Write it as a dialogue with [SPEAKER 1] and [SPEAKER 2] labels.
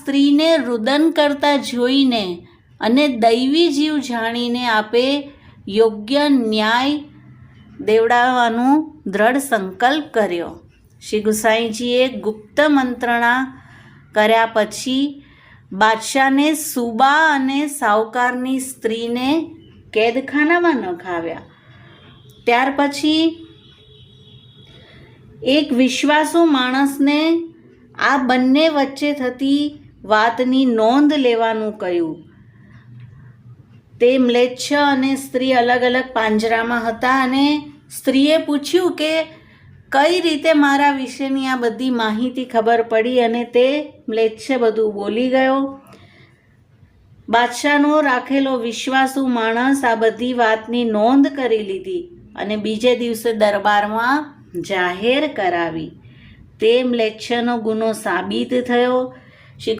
[SPEAKER 1] સ્ત્રીને રુદન કરતા જોઈને અને દૈવી જીવ જાણીને આપે યોગ્ય ન્યાય દેવડાવવાનો દ્રઢ સંકલ્પ કર્યો. શ્રી ગુસાઈજીએ ગુપ્ત મંત્રણા કર્યા પછી બાદશાહને સુબા અને સાવકારની સ્ત્રીને કેદખાનામાં નખાવ્યા. ત્યાર પછી એક વિશ્વાસુ માણસને આ બંને વચ્ચે થતી વાતની નોંધ લેવાનું કહ્યું. તે મ્લેચ્છ અને સ્ત્રી અલગ અલગ પાંજરામાં હતા અને સ્ત્રીએ પૂછ્યું કે કઈ રીતે મારા વિશેની આ બધી માહિતી ખબર પડી, અને તે મ્લેચ્છ બધું બોલી ગયો. બાદશાહનો રાખેલો વિશ્વાસુ માણસ આ બધી વાતની નોંધ કરી લીધી અને બીજે દિવસે દરબારમાં જાહેર કરાવી. તે મ્લેચ્છનો ગુનો સાબિત થયો